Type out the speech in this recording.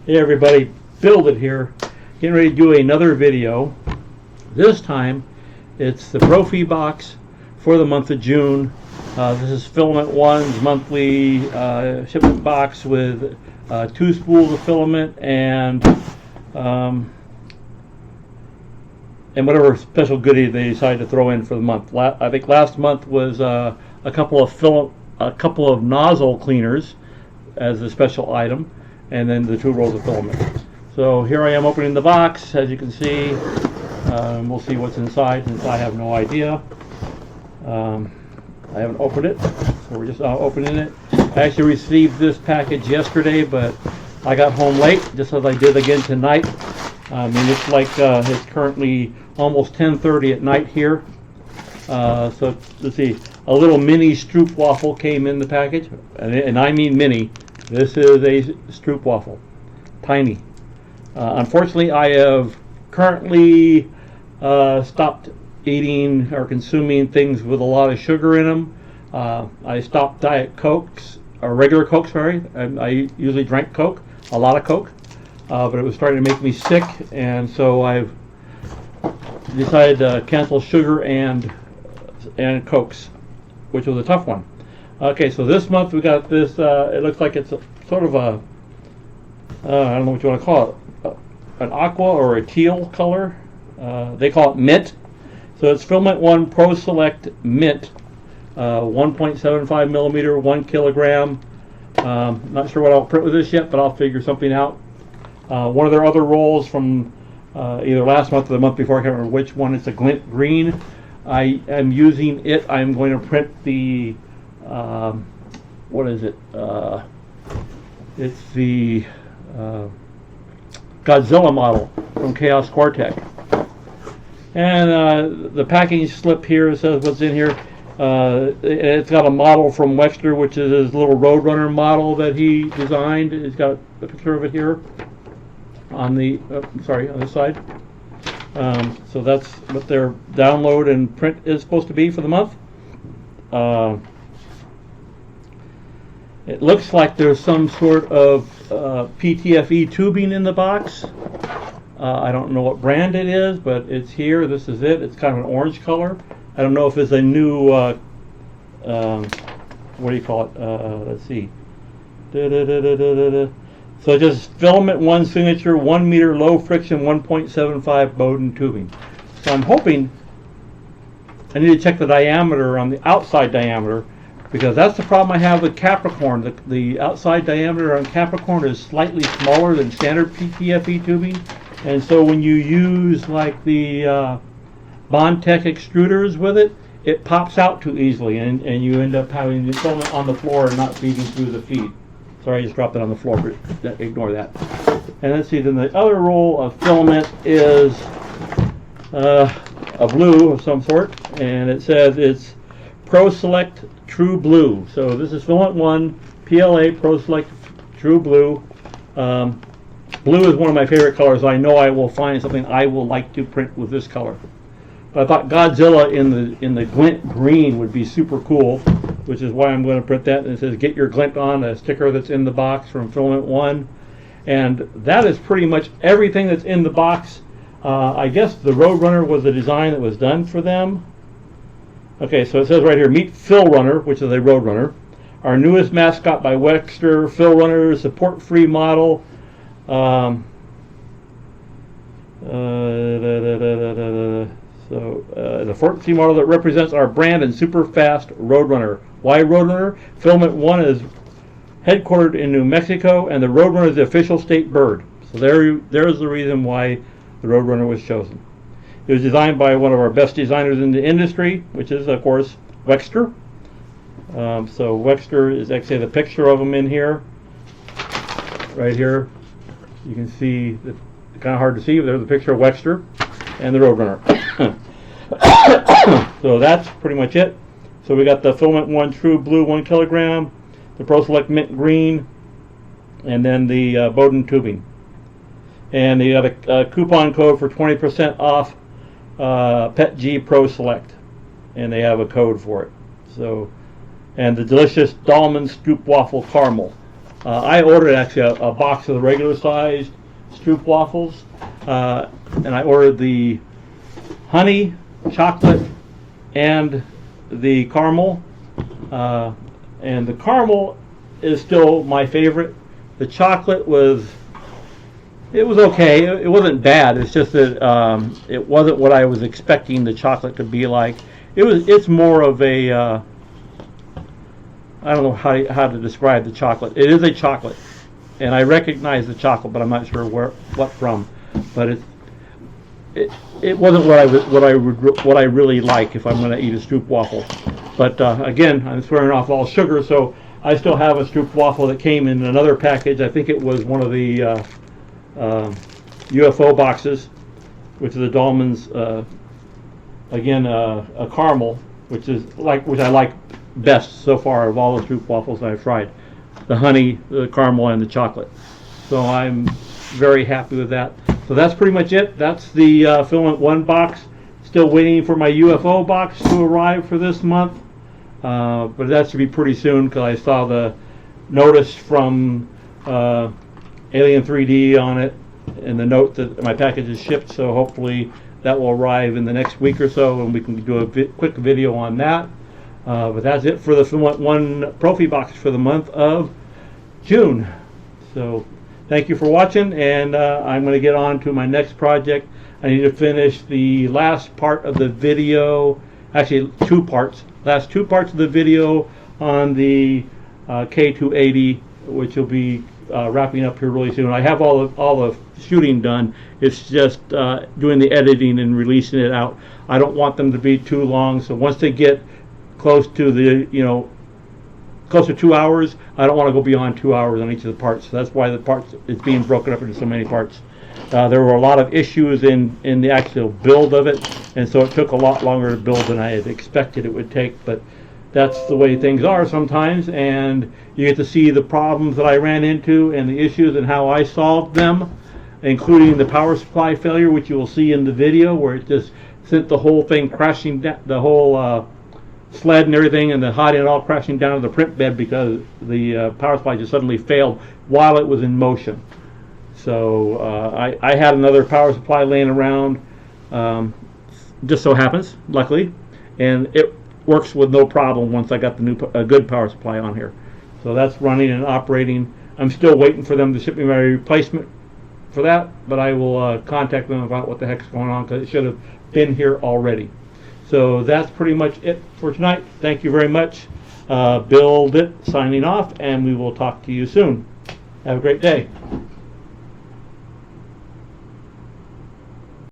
Hey everybody, Build It here. Getting ready to do another video. This time it's the ProFi box for the month of June. This is Filament One's monthly shipment box with 2 spools of filament and whatever special goodie they decided to throw in for the month. I think last month was a couple of nozzle cleaners as a special item, and then the 2 rolls of filament. So here I am opening the box, as you can see. We'll see what's inside since I have no idea. I haven't opened it, so we're just opening it. I actually received this package yesterday, but I got home late, just as I did again tonight. I mean, it's like it's currently almost 10:30 at night here. So let's see, a little mini stroopwafel came in the package, and I mean mini. This is a stroopwafel, tiny. Unfortunately, I have currently stopped eating or consuming things with a lot of sugar in them. I stopped Diet Cokes, or regular Coke, sorry. I usually drank Coke, a lot of Coke, but it was starting to make me sick, and so I've decided to cancel sugar and Cokes, which was a tough one. Okay, so this month we got this, it looks like it's sort of a, I don't know what you want to call it, an aqua or a teal color. They call it mint. So it's Filament One Pro Select Mint, 1.75 millimeter, 1 kilogram. Not sure what I'll print with this yet, but I'll figure something out. One of their other rolls from either last month or the month before, I can't remember which one, it's a glint green. I am using it. I'm going to print the what is it? It's the Godzilla model from Chaos Quartet. And the packaging slip here says what's in here. It's got a model from Wexter, which is his little Roadrunner model that he designed. It's got a picture of it here on the on this side. So that's what their download and print is supposed to be for the month. It looks like there's some sort of PTFE tubing in the box. I don't know what brand it is, but it's here. This is it. It's kind of an orange color. I don't know if it's a new, what do you call it? Let's see. So just Filament One signature, 1 meter low friction, 1.75 Bowden tubing. So I'm hoping, I need to check the diameter on the outside diameter, because that's the problem I have with Capricorn. The outside diameter on Capricorn is slightly smaller than standard PTFE tubing. And so when you use like the Bondtech extruders with it, it pops out too easily, and you end up having the filament on the floor and not feeding through the feed. Sorry, I just dropped it on the floor, but ignore that. And let's see, then the other roll of filament is a blue of some sort, and it says it's Pro Select True Blue. So this is Filament One PLA Pro Select True Blue. Blue is one of my favorite colors. I know I will find something I will like to print with this color. But I thought Godzilla in the glint green would be super cool, which is why I'm going to print that. And it says "Get your glint on," a sticker that's in the box from Filament One, and that is pretty much everything that's in the box. I guess the Roadrunner was a design that was done for them. Okay, so it says right here, "Meet Phil Runner," which is a Roadrunner, our newest mascot by Wexter. Phil Runner, support-free model. The 14C model that represents our brand and super fast Roadrunner. Why Roadrunner? Filament One is headquartered in New Mexico, and the Roadrunner is the official state bird. So there's the reason why the Roadrunner was chosen. It was designed by one of our best designers in the industry, which is, of course, Wexter. So Wexter is actually the picture of him in here, right here. You can see, it's kind of hard to see, but there's a picture of Wexter and the Roadrunner. So that's pretty much it. So we got the Filament One True Blue 1 kilogram, the Pro Select Mint Green, and then the Bowden tubing. And you got a coupon code for 20% off PetG Pro Select, and they have a code for it. So, and the delicious Dahlman Stroopwafel Caramel. I ordered actually a box of the regular sized Stroop waffles, and I ordered the honey, chocolate, and the caramel. And the caramel is still my favorite. The chocolate was okay. It wasn't bad. It's just that it wasn't what I was expecting the chocolate to be like. It's more of a I don't know how to describe the chocolate. It is a chocolate, and I recognize the chocolate, but I'm not sure what from. But it wasn't what I really like if I'm going to eat a Stroop waffle. But again, I'm swearing off all sugar, so I still have a Stroop waffle that came in another package. I think it was one of the UFO boxes, which is the Dahlman's again a caramel, which I like best so far of all the Stroop waffles I've tried. The honey, the caramel, and the chocolate. So I'm very happy with that. So that's pretty much it. That's the FilamentOne box. Still waiting for my UFO box to arrive for this month. But that should be pretty soon because I saw the notice from Alien 3D on it and the note that my package is shipped. So hopefully that will arrive in the next week or so, and we can do a quick video on that. But that's it for the FilamentOne ProFi box for the month of June. So thank you for watching, and I'm going to get on to my next project. I need to finish the last part of the video, actually last two parts of the video on the K280, which will be wrapping up here really soon. I have all the shooting done. It's just doing the editing and releasing it out. I don't want them to be too long, so once they get close to close to 2 hours, I don't want to go beyond 2 hours on each of the parts. So that's why the parts is being broken up into so many parts. There were a lot of issues in the actual build of it, and so it took a lot longer to build than I had expected it would take. But that's the way things are sometimes, and you get to see the problems that I ran into and the issues and how I solved them, including the power supply failure, which you will see in the video, where it just sent the whole thing crashing down, the whole sled and everything, and the hot end all crashing down to the print bed because the power supply just suddenly failed while it was in motion. So I had another power supply laying around, just so happens, luckily, and it works with no problem once I got the a good power supply on here. So that's running and operating. I'm still waiting for them to ship me my replacement for that, but I will contact them about what the heck's going on because it should have been here already. So that's pretty much it for tonight. Thank you very much. Build It signing off, and we will talk to you soon. Have a great day.